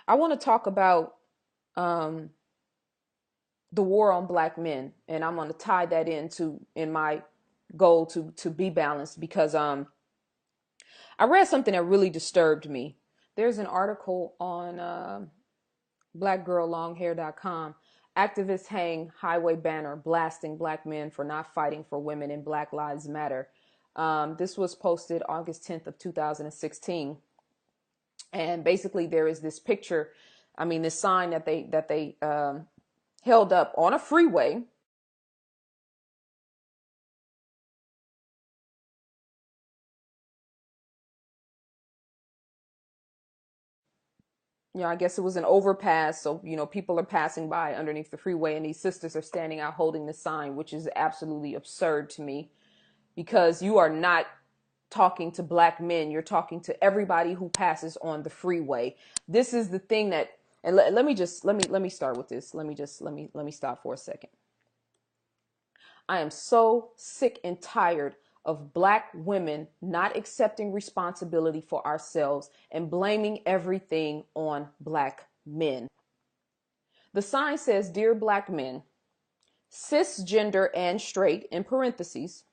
I want to talk about um, the war on black men, and I'm going to tie that in my goal to be balanced because I read something that really disturbed me. There's an article on blackgirllonghair.com. Activists hang highway banner blasting black men for not fighting for women in Black Lives Matter. This was posted August 10th of 2016. And basically there is this picture, this sign that they held up on a freeway. I guess it was an overpass. So, people are passing by underneath the freeway and these sisters are standing out holding the sign, which is absolutely absurd to me because you are not talking to black men. You're talking to everybody who passes on the freeway. This is the thing that, and let me start with this. Let me stop for a second. I am so sick and tired of black women not accepting responsibility for ourselves and blaming everything on black men. The sign says, "Dear black men, cisgender and straight," in parentheses,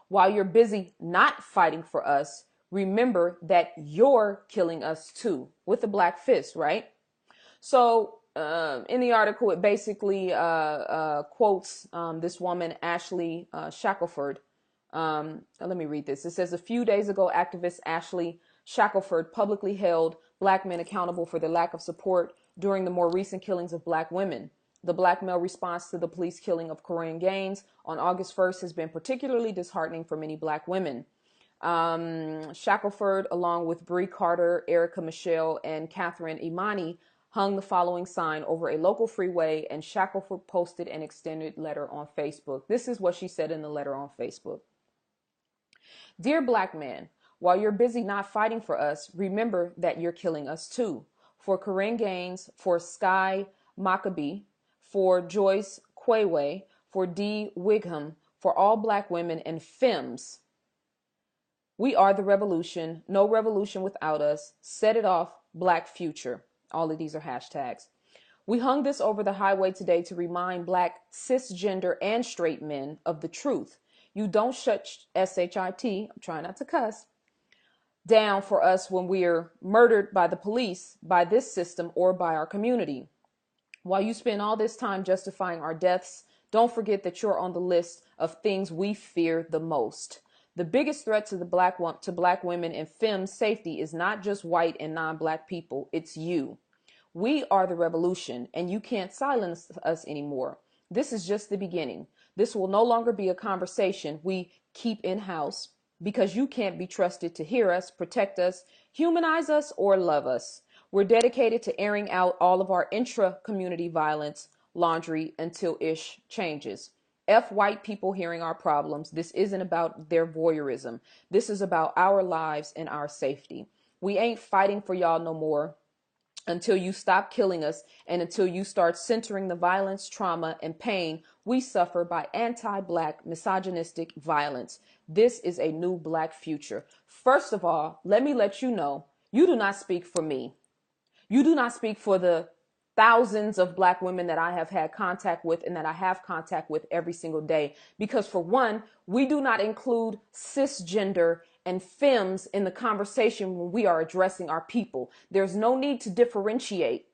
"while you're busy not fighting for us, remember that you're killing us too," with a black fist, right? So in the article, it basically quotes this woman, Ashley Shackelford. Let me read this. It says, "A few days ago, activist Ashley Shackelford publicly held black men accountable for their lack of support during the more recent killings of black women. The black male response to the police killing of Corinne Gaines on August 1st has been particularly disheartening for many black women." Shackelford, along with Bree Carter, Erica Michelle, and Catherine Imani, hung the following sign over a local freeway, and Shackelford posted an extended letter on Facebook. This is what she said in the letter on Facebook. "Dear black man, while you're busy not fighting for us, remember that you're killing us too. For Corinne Gaines, for Sky Maccabee, for Joyce Quayway, for Dee Wigham, for all black women and femmes. We are the revolution. No revolution without us. Set it off, black future." All of these are hashtags. "We hung this over the highway today to remind black cisgender and straight men of the truth. You don't shut SHIT, I'm trying not to cuss, down for us when we're murdered by the police, by this system, or by our community. While you spend all this time justifying our deaths, don't forget that you're on the list of things we fear the most. The biggest threat to black women and femmes' safety is not just white and non-black people, it's you. We are the revolution, and you can't silence us anymore. This is just the beginning. This will no longer be a conversation we keep in-house because you can't be trusted to hear us, protect us, humanize us, or love us. We're dedicated to airing out all of our intra-community violence laundry until ish changes. F white people hearing our problems. This isn't about their voyeurism. This is about our lives and our safety. We ain't fighting for y'all no more until you stop killing us and until you start centering the violence, trauma, and pain we suffer by anti-black misogynistic violence. This is a new black future. First of all, let me let you know, you do not speak for me. You do not speak for the thousands of black women that I have had contact with and that I have contact with every single day. Because for one, we do not include cisgender and femmes in the conversation when we are addressing our people. There's no need to differentiate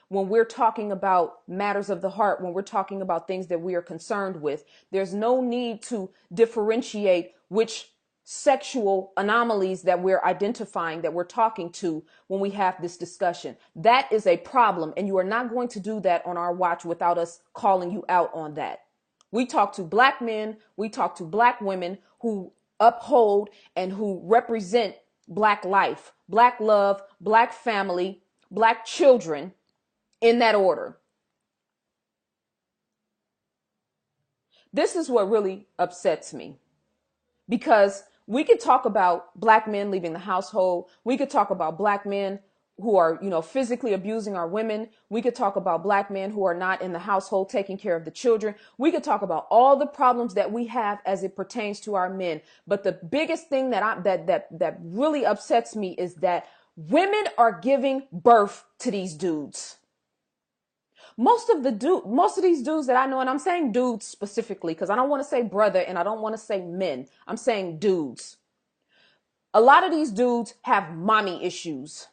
when we're talking about matters of the heart, when we're talking about things that we are concerned with. There's no need to differentiate which sexual anomalies that we're identifying, that we're talking to when we have this discussion. That is a problem, and you are not going to do that on our watch without us calling you out on that. We talk to black men, we talk to black women who uphold and who represent black life, black love, black family, black children, in that order. This is what really upsets me, because we could talk about black men leaving the household. We could talk about black men who are, physically abusing our women. We could talk about black men who are not in the household taking care of the children. We could talk about all the problems that we have as it pertains to our men. But the biggest thing that really upsets me is that Women are giving birth to these dudes. Most of these dudes that I know, and I'm saying dudes specifically because I don't want to say brother and I don't want to say men. I'm saying dudes. A lot of these dudes have mommy issues.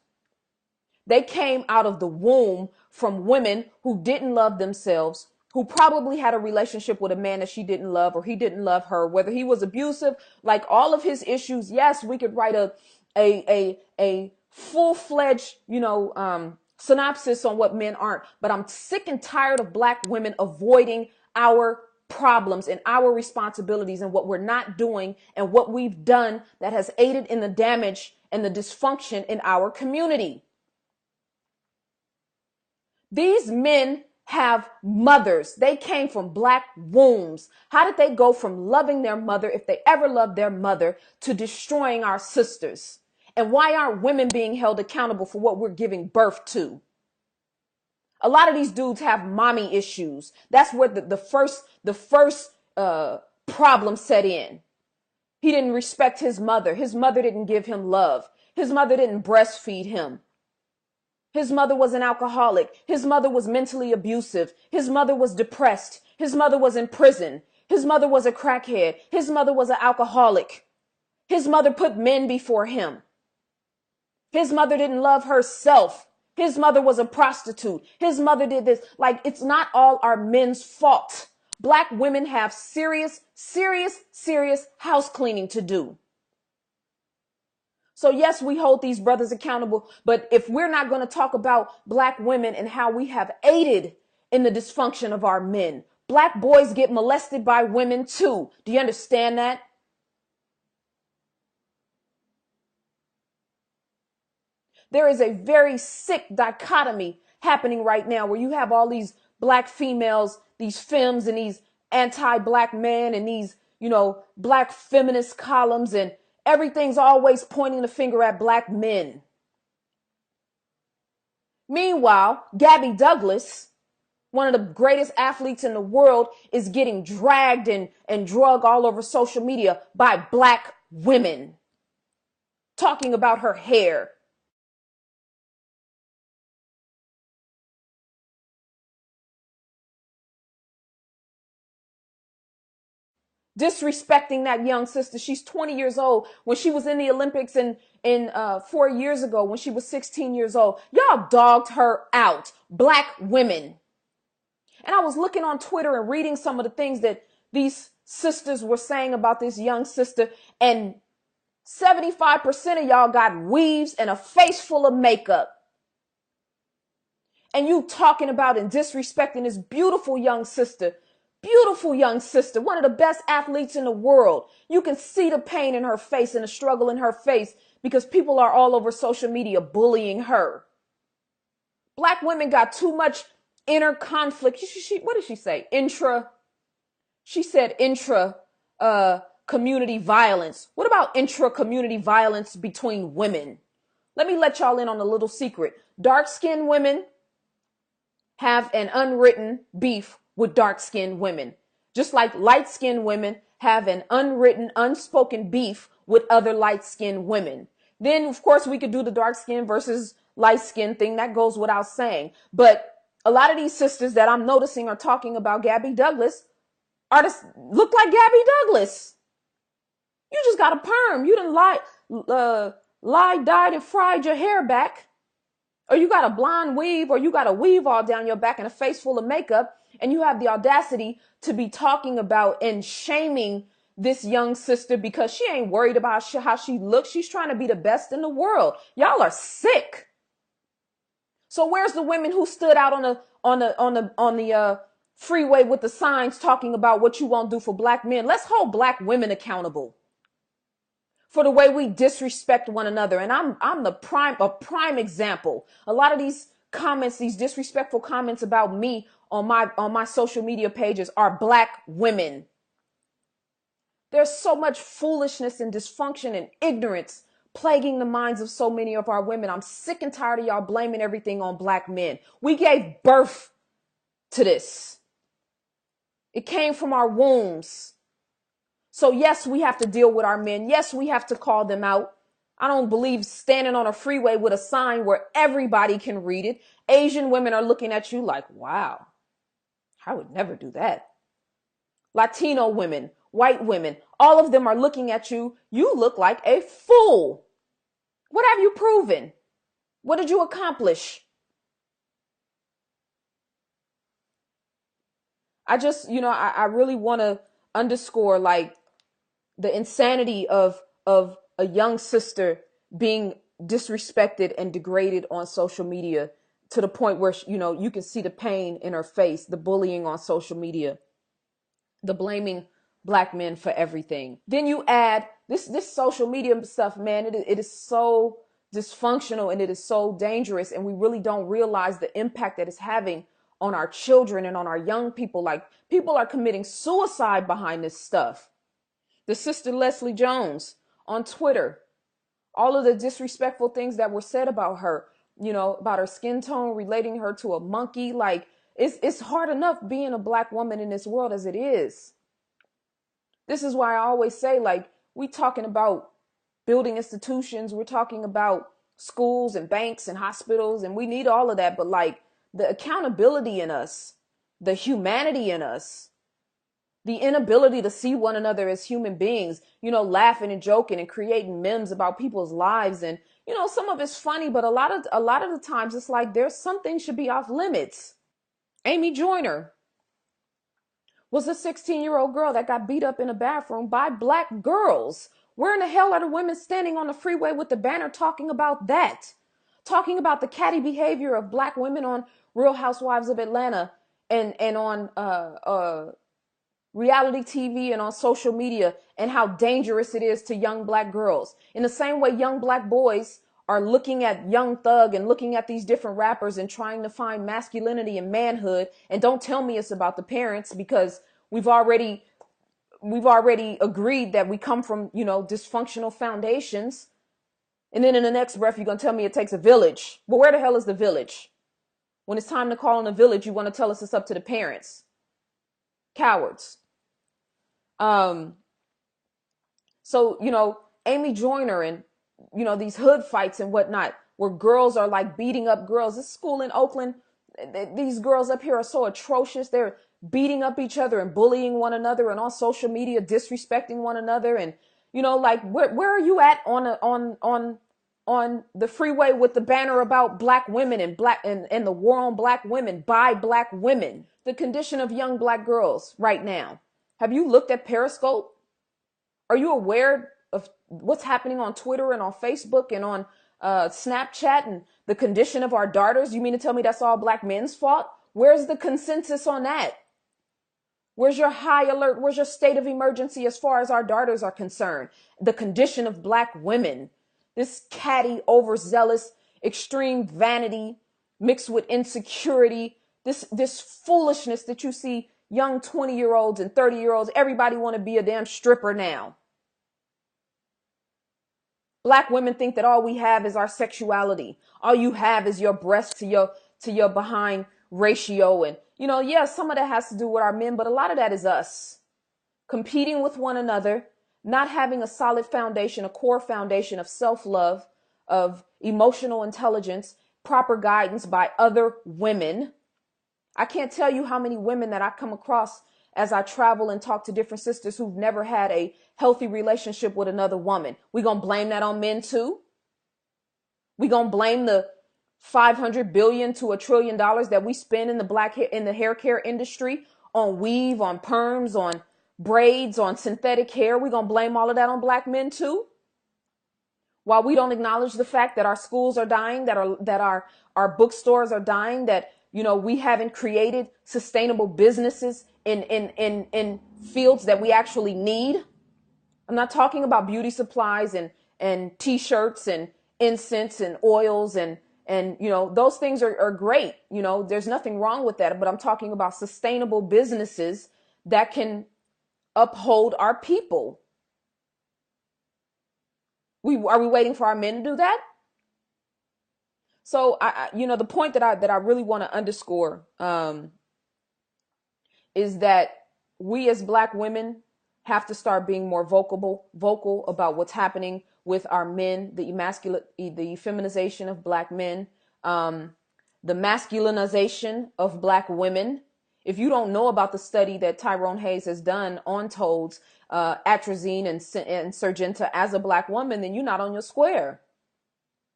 They came out of the womb from women who didn't love themselves, who probably had a relationship with a man that she didn't love or he didn't love her, whether he was abusive, like all of his issues. Yes, we could write a full-fledged, synopsis on what men aren't, but I'm sick and tired of Black women avoiding our problems and our responsibilities and what we're not doing and what we've done that has aided in the damage and the dysfunction in our community. These men have mothers. They came from Black wombs. How did they go from loving their mother, if they ever loved their mother, to destroying our sisters? And why aren't women being held accountable for what we're giving birth to? A lot of these dudes have mommy issues. That's where the first problem set in. He didn't respect his mother. His mother didn't give him love. His mother didn't breastfeed him. His mother was an alcoholic. His mother was mentally abusive. His mother was depressed. His mother was in prison. His mother was a crackhead. His mother was an alcoholic. His mother put men before him. His mother didn't love herself. His mother was a prostitute. His mother did this. Like, it's not all our men's fault. Black women have serious house cleaning to do. So yes, we hold these brothers accountable, but if we're not going to talk about Black women and how we have aided in the dysfunction of our men, Black boys get molested by women too. Do you understand that? There is a very sick dichotomy happening right now where you have all these Black females, these femmes, and these anti-Black men and these, Black feminist columns, and everything's always pointing the finger at Black men. Meanwhile, Gabby Douglas, one of the greatest athletes in the world, is getting dragged and drugged all over social media by Black women, talking about her hair. Disrespecting that young sister. She's 20 years old. When she was in the Olympics in 4 years ago, when she was 16 years old, y'all dogged her out. Black women. And I was looking on Twitter and reading some of the things that these sisters were saying about this young sister, and 75% of y'all got weaves and a face full of makeup. And you talking about and disrespecting this beautiful young sister, one of the best athletes in the world. You can see the pain in her face and the struggle in her face because people are all over social media bullying her. Black women got too much inner conflict. What did she say? She said intra community violence. What about intra community violence between women? Let me let y'all in on a little secret. Dark-skinned women have an unwritten beef with dark-skinned women, just like light-skinned women have an unwritten, unspoken beef with other light-skinned women. Then, of course, we could do the dark-skinned versus light-skinned thing. That goes without saying. But a lot of these sisters that I'm noticing are talking about Gabby Douglas look like Gabby Douglas. You just got a perm. You done lied, dyed, and fried your hair back. Or you got a blonde weave, or you got a weave all down your back and a face full of makeup, and you have the audacity to be talking about and shaming this young sister because she ain't worried about how she looks. She's trying to be the best in the world. Y'all are sick. So where's the women who stood out on the freeway with the signs talking about what you won't do for Black men? Let's hold Black women accountable for the way we disrespect one another. And I'm a prime example. A lot of these comments, these disrespectful comments about me on my social media pages are Black women. There's so much foolishness and dysfunction and ignorance plaguing the minds of so many of our women. I'm sick and tired of y'all blaming everything on Black men. We gave birth to this. It came from our wombs. So yes, we have to deal with our men. Yes, we have to call them out. I don't believe standing on a freeway with a sign where everybody can read it. Asian women are looking at you like, wow, I would never do that. Latino women, white women, all of them are looking at you. You look like a fool. What have you proven? What did you accomplish? I just, I really want to underscore like the insanity of a young sister being disrespected and degraded on social media to the point where you can see the pain in her face, the bullying on social media, the blaming black men for everything. Then you add this social media stuff, man. It is so dysfunctional and it is so dangerous, and we really don't realize the impact that it's having on our children and on our young people. Like, people are committing suicide behind this stuff. The sister Leslie Jones on Twitter, all of the disrespectful things that were said about her, about her skin tone, relating her to a monkey. Like, it's hard enough being a black woman in this world as it is. This is why I always say, like, we talking about building institutions, we're talking about schools and banks and hospitals, and we need all of that. But like, the accountability in us, the humanity in us, the inability to see one another as human beings, laughing and joking and creating memes about people's lives. And, some of it's funny, but a lot of the times it's like there's something should be off limits. Amy Joyner was a 16-year-old girl that got beat up in a bathroom by black girls. Where in the hell are the women standing on the freeway with the banner talking about that? Talking about the catty behavior of black women on Real Housewives of Atlanta and on reality TV and on social media, and how dangerous it is to young black girls. In the same way young black boys are looking at Young Thug and looking at these different rappers and trying to find masculinity and manhood. And don't tell me it's about the parents, because we've already agreed that we come from, dysfunctional foundations. And then in the next breath, you're going to tell me it takes a village. But where the hell is the village? When it's time to call on a village, you want to tell us it's up to the parents. Cowards. So, Amy Joyner and, these hood fights and whatnot, where girls are like beating up girls. This school in Oakland, these girls up here are so atrocious. They're beating up each other and bullying one another, and on social media, disrespecting one another. And, like, where are you at on the freeway with the banner about black women and the war on black women by black women? The condition of young black girls right now. Have you looked at Periscope? Are you aware of what's happening on Twitter and on Facebook and on Snapchat and the condition of our daughters? You mean to tell me that's all black men's fault? Where's the consensus on that? Where's your high alert? Where's your state of emergency as far as our daughters are concerned? The condition of black women, this catty, overzealous, extreme vanity mixed with insecurity, this foolishness that you see young 20-year-olds and 30-year-olds, everybody want to be a damn stripper now. Black women think that all we have is our sexuality. All you have is your breast to your behind ratio. And, some of that has to do with our men, but a lot of that is us competing with one another, not having a solid foundation, a core foundation of self-love, of emotional intelligence, proper guidance by other women. I can't tell you how many women that I come across as I travel and talk to different sisters who've never had a healthy relationship with another woman. We gonna blame that on men too? We gonna blame the $500 billion to $1 trillion that we spend in the hair care industry on weave, on perms, on braids, on synthetic hair? We gonna blame all of that on black men too? While we don't acknowledge the fact that our schools are dying, that our bookstores are dying, that we haven't created sustainable businesses in fields that we actually need. I'm not talking about beauty supplies and t-shirts and incense and oils and those things are great. There's nothing wrong with that. But I'm talking about sustainable businesses that can uphold our people. Are we waiting for our men to do that? So the point that I really want to underscore is that we as black women have to start being more vocal about what's happening with our men, the feminization of black men, the masculinization of black women. If you don't know about the study that Tyrone Hayes has done on Toads, atrazine and Surgenta as a black woman, then you're not on your square.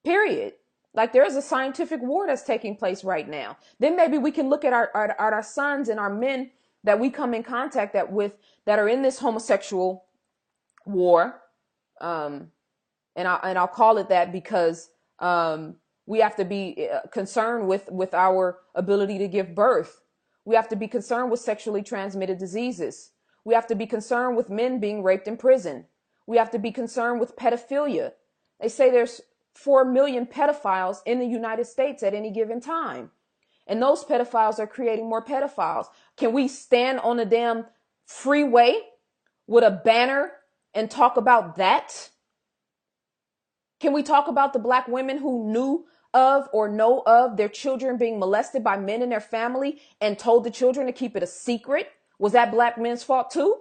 Period. Like, there is a scientific war that's taking place right now. Then maybe we can look at our sons and our men that we come in contact that are in this homosexual war. And I'll call it that because we have to be concerned with our ability to give birth. We have to be concerned with sexually transmitted diseases. We have to be concerned with men being raped in prison. We have to be concerned with pedophilia. They say there's 4 million pedophiles in the United States at any given time. And those pedophiles are creating more pedophiles. Can we stand on a damn freeway with a banner and talk about that? Can we talk about the black women who knew of or know of their children being molested by men in their family and told the children to keep it a secret? Was that black men's fault too?